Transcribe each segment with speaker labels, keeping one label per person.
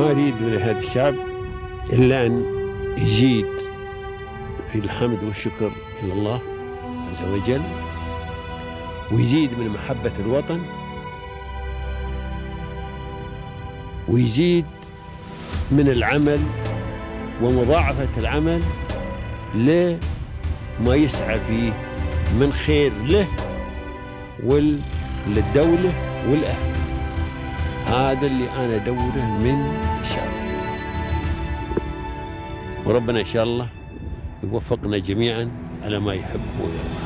Speaker 1: ما أريد من هذا الشعب إلا أن يزيد في الحمد والشكر إلى الله عز وجل، ويزيد من محبة الوطن، ويزيد من العمل ومضاعفة العمل لما يسعى فيه من خير له وللدولة والأهل. هذا اللي أنا أدوره من الشعب، وربنا إن شاء الله يوفقنا جميعا على ما يحب ويرضى.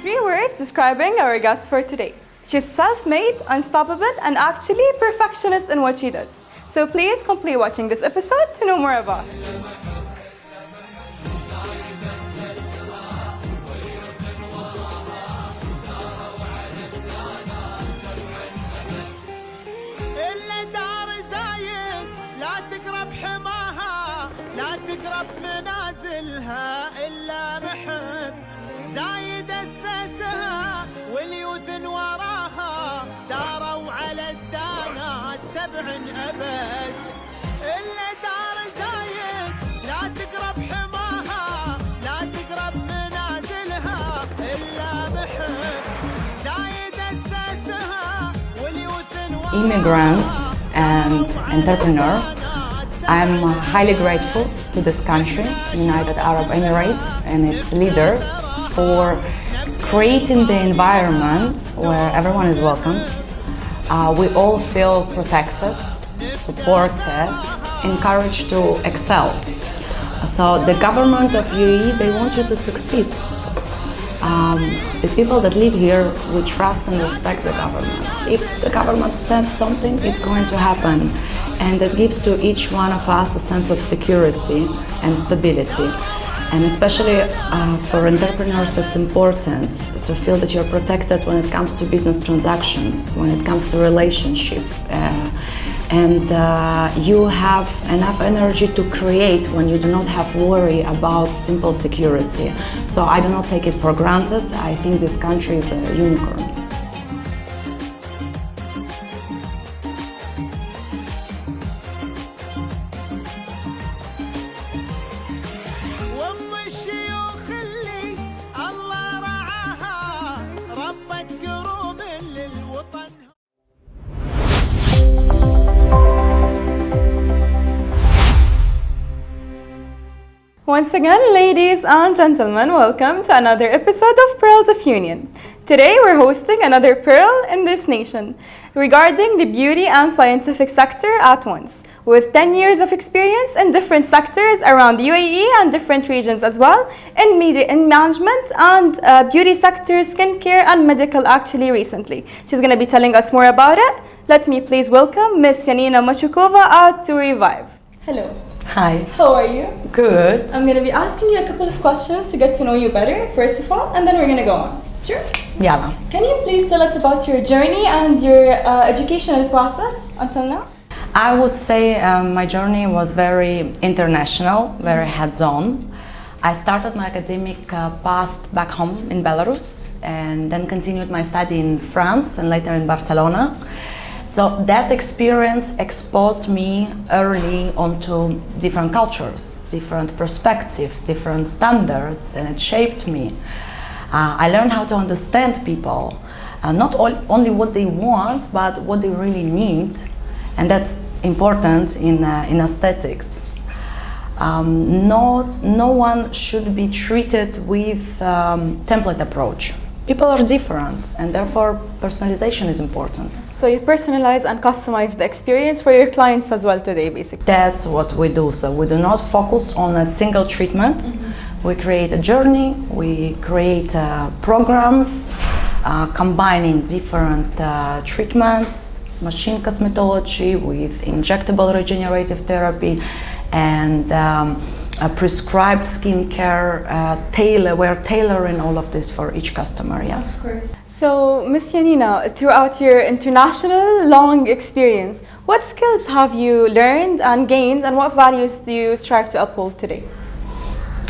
Speaker 2: Three words describing our guest for today. She's self-made, unstoppable, and actually perfectionist in what she does. So please complete watching this episode to know more about her.
Speaker 3: منازلها إلا محب زايد أسسها واليوث وراها داروا على الدانات 7 أبد. إلا دار زايد لا تقرب حماها لا تقرب منازلها إلا محب زايد أسسها واليوث وراها.
Speaker 4: Immigrant and entrepreneur. I'm highly grateful to this country, United Arab Emirates, and its leaders for creating the environment where everyone is welcomed. We all feel protected, supported, encouraged to excel. So the government of UAE, they want you to succeed. The people that live here, we trust and respect the government. If the government said something, it's going to happen. And that gives to each one of us a sense of security and stability. And especially for entrepreneurs, it's important to feel that you're protected when it comes to business transactions, when it comes to relationship. And you have enough energy to create when you do not have worry about simple security. So I do not take it for granted. I think this country is a unicorn.
Speaker 2: Once again, ladies and gentlemen, welcome to another episode of Pearls of Union. Today we're hosting another pearl in this nation regarding the beauty and scientific sector at once, with 10 years of experience in different sectors around the UAE and different regions as well, in media, in management and beauty sectors, skincare and medical actually recently. She's going to be telling us more about it. Let me please welcome Miss Yanina Mashukova at TURRI VIVE. Hello.
Speaker 4: Hi.
Speaker 2: How are you?
Speaker 4: Good.
Speaker 2: I'm going to be asking you a couple of questions to get to know you better, first of all, and then we're going to go on. Sure?
Speaker 4: Yeah.
Speaker 2: Can you please tell us about your journey and your educational process until now?
Speaker 4: I would say my journey was very international, very hands-on. I started my academic path back home in Belarus and then continued my study in France and later in Barcelona. So that experience exposed me early onto different cultures, different perspectives, different standards, and it shaped me. I learned how to understand people, not only what they want, but what they really need, and that's important in aesthetics. No one should be treated with template approach. People are different, and therefore personalization is important.
Speaker 2: So you personalize and customize the experience for your clients as well today, basically.
Speaker 4: That's what we do. So we do not focus on a single treatment. Mm-hmm. We create a journey, we create programs combining different treatments, machine cosmetology with injectable regenerative therapy and prescribed skincare. We're tailoring all of this for each customer. Yeah.
Speaker 2: Of course. So, Miss Yanina, throughout your international long experience, what skills have you learned and gained, and what values do you strive to uphold today?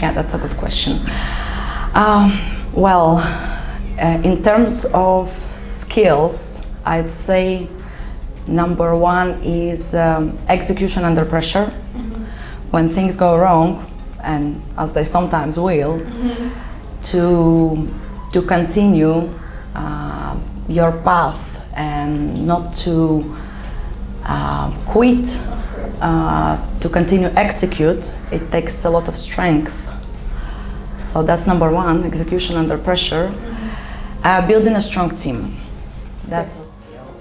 Speaker 4: Yeah, that's a good question. In terms of skills, I'd say number one is execution under pressure. When things go wrong, and as they sometimes will, to continue your path and not to quit, to continue execute. It takes a lot of strength. So that's number one, execution under pressure. Building a strong team. That's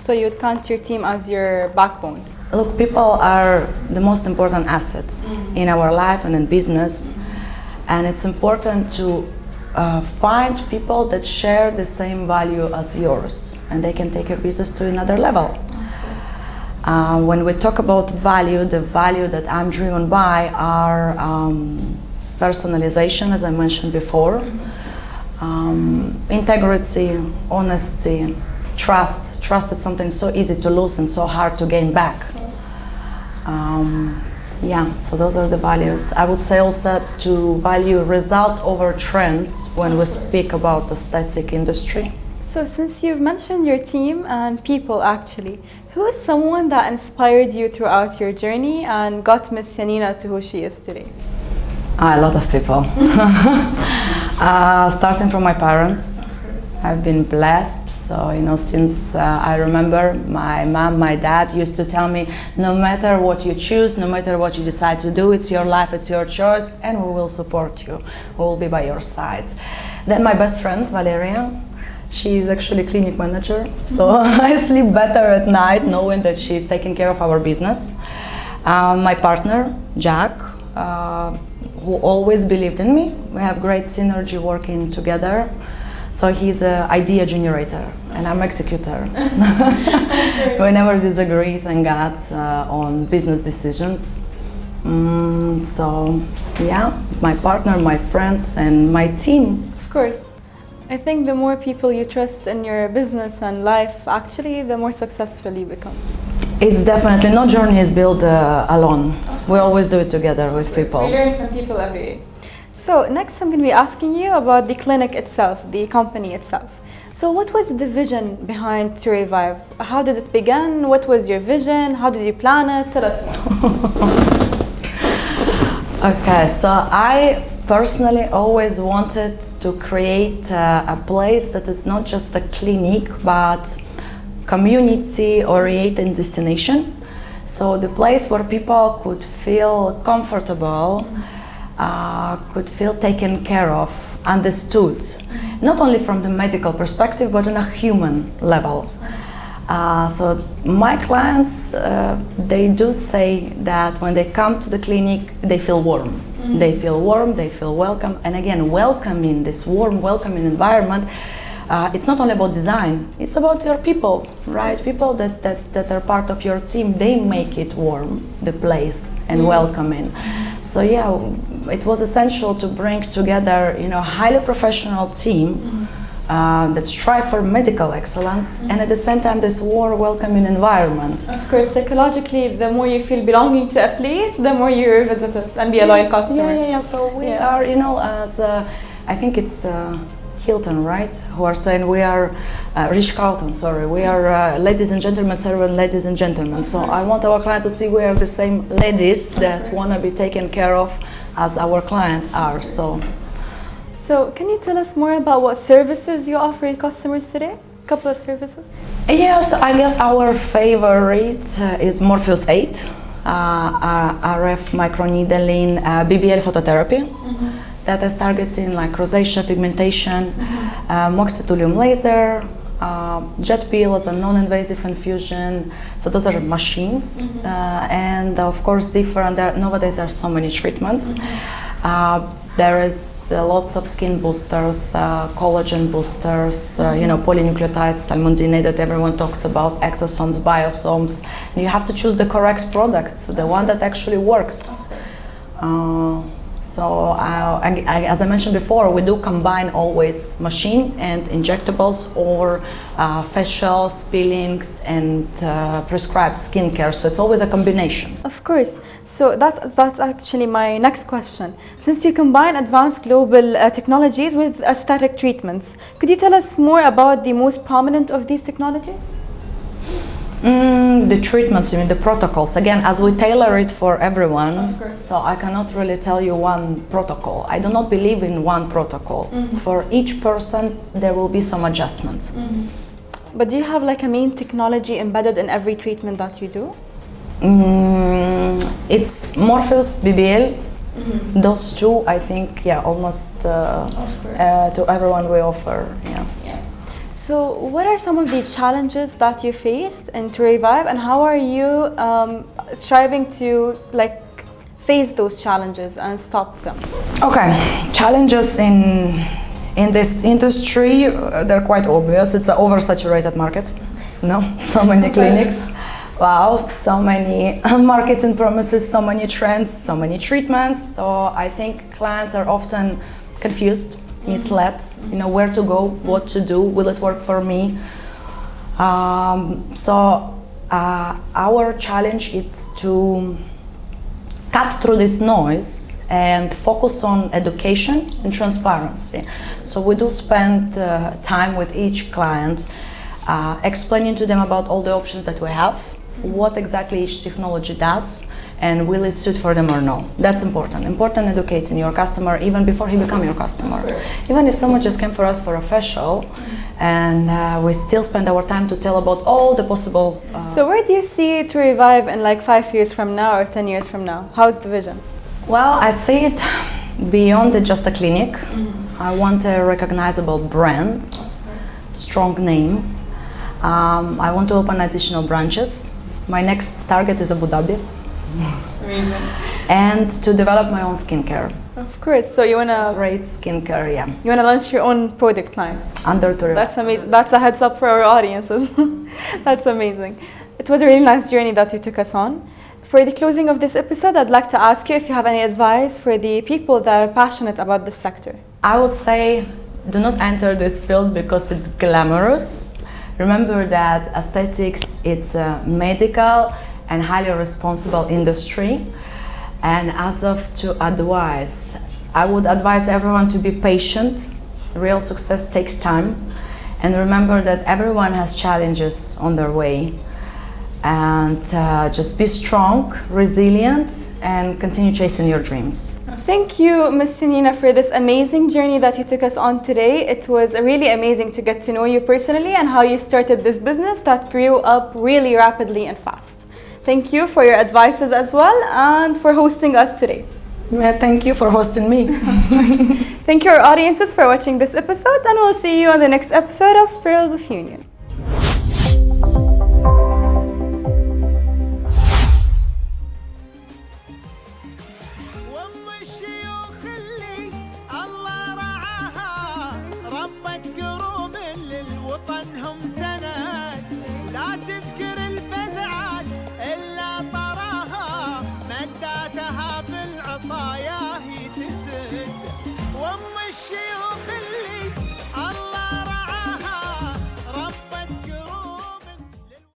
Speaker 2: So you would count your team as your backbone?
Speaker 4: Look, people are the most important assets in our life and in business, and it's important to find people that share the same value as yours, and they can take your business to another level. When we talk about value, the value that I'm driven by are personalization, as I mentioned before, integrity, honesty, trust. Trust is something so easy to lose and so hard to gain back. So those are the values. I would say also to value results over trends when we speak about the aesthetic industry.
Speaker 2: So since you've mentioned your team and people actually, who is someone that inspired you throughout your journey and got Miss Yanina to who she is today?
Speaker 4: A lot of people. Starting from my parents. I've been blessed, so since I remember, my mom, my dad used to tell me, no matter what you choose, no matter what you decide to do, it's your life, it's your choice, and we will support you. We will be by your side. Then my best friend, Valeria, she is actually clinic manager, so I sleep better at night knowing that she's taking care of our business. My partner, Jack, who always believed in me. We have great synergy working together. So he's an idea generator, and I'm executor. We never disagree, thank God, on business decisions. My partner, my friends, and my team.
Speaker 2: Of course. I think the more people you trust in your business and life, actually, the more successful you become.
Speaker 4: It's definitely, no journey is built alone. We always do it together with people.
Speaker 2: We learn from people every day. So next I'm going to be asking you about the clinic itself, the company itself. So what was the vision behind TURRI VIVE? How did it begin? What was your vision? How did you plan it? Tell us more.
Speaker 4: Okay, so I personally always wanted to create a place that is not just a clinic, but community-oriented destination. So the place where people could feel comfortable, could feel taken care of, understood, not only from the medical perspective, but on a human level. So my clients, they do say that when they come to the clinic, they feel warm. They feel warm, they feel welcome, and again, welcoming, this warm, welcoming environment. It's not only about design, it's about your people, right? People that are part of your team, they make it warm, the place, and welcoming. So yeah, it was essential to bring together, a highly professional team that strive for medical excellence, and at the same time this warm, welcoming environment.
Speaker 2: Of course, psychologically, the more you feel belonging to a place, the more you revisit it and be a loyal customer.
Speaker 4: Yeah. So we are, as I think it's Hilton, right? Who are saying we are Ritz-Carlton, sorry. We are ladies and gentlemen serving ladies and gentlemen. So I want our client to see we are the same ladies that want to be taken care of as our clients are.
Speaker 2: So can you tell us more about what services you offer your customers today? A couple of services?
Speaker 4: Yes, I guess our favorite is Morpheus 8, RF microneedling, BBL phototherapy. That is targeting like rosacea, pigmentation, moxitulum laser, jet peel as a non-invasive infusion. So those are machines, and of course nowadays there are so many treatments. There is lots of skin boosters, collagen boosters, polynucleotides, salmonidine that everyone talks about, exosomes, biosomes. And you have to choose the correct product, the one that actually works. So as I mentioned before, we do combine always machine and injectables or facials, peelings and prescribed skincare. So it's always a combination.
Speaker 2: Of course. So that's actually my next question. Since you combine advanced global technologies with aesthetic treatments, could you tell us more about the most prominent of these technologies?
Speaker 4: The treatments, you mean the protocols. Again, as we tailor it for everyone, so I cannot really tell you one protocol. I do not believe in one protocol. For each person, there will be some adjustments.
Speaker 2: But do you have like a main technology embedded in every treatment that you do?
Speaker 4: It's Morpheus, BBL. Those two, I think, yeah, almost to everyone we offer. Yeah.
Speaker 2: So what are some of the challenges that you faced in TURRI VIVE, and how are you striving to like face those challenges and stop them?
Speaker 4: Okay, challenges in this industry, they're quite obvious. It's an oversaturated market. No, so many clinics. Wow, so many markets and promises, so many trends, so many treatments. So I think clients are often confused, misled, you know, where to go, what to do, will it work for me? Our challenge is to cut through this noise and focus on education and transparency. So we do spend time with each client, explaining to them about all the options that we have, what exactly each technology does, and will it suit for them or no. That's important. Important educating your customer even before he becomes your customer. Even if someone just came for us for a facial, and we still spend our time to tell about all the possible...
Speaker 2: So where do you see TURRI VIVE in like 5 years from now or 10 years from now? How's the vision?
Speaker 4: Well, I see it beyond just a clinic. I want a recognizable brand, strong name. I want to open additional branches. My next target is Abu Dhabi.
Speaker 2: Amazing.
Speaker 4: And to develop my own skincare.
Speaker 2: Of course. So you wanna
Speaker 4: Great skincare, yeah.
Speaker 2: You wanna launch your own product line.
Speaker 4: Under TURRI.
Speaker 2: That's amazing. That's a heads up for our audiences. That's amazing. It was a really nice journey that you took us on. For the closing of this episode, I'd like to ask you if you have any advice for the people that are passionate about this sector.
Speaker 4: I would say, do not enter this field because it's glamorous. Remember that aesthetics, it's a medical and highly responsible industry. And as of to advise, I would advise everyone to be patient. Real success takes time. And remember that everyone has challenges on their way. And just be strong, resilient, and continue chasing your dreams.
Speaker 2: Thank you, Ms. Yanina, for this amazing journey that you took us on today. It was really amazing to get to know you personally and how you started this business that grew up really rapidly and fast. Thank you for your advices as well and for hosting us today.
Speaker 4: Yeah, thank you for hosting me.
Speaker 2: Thank you, our audiences, for watching this episode, and we'll see you on the next episode of Pearls of Union.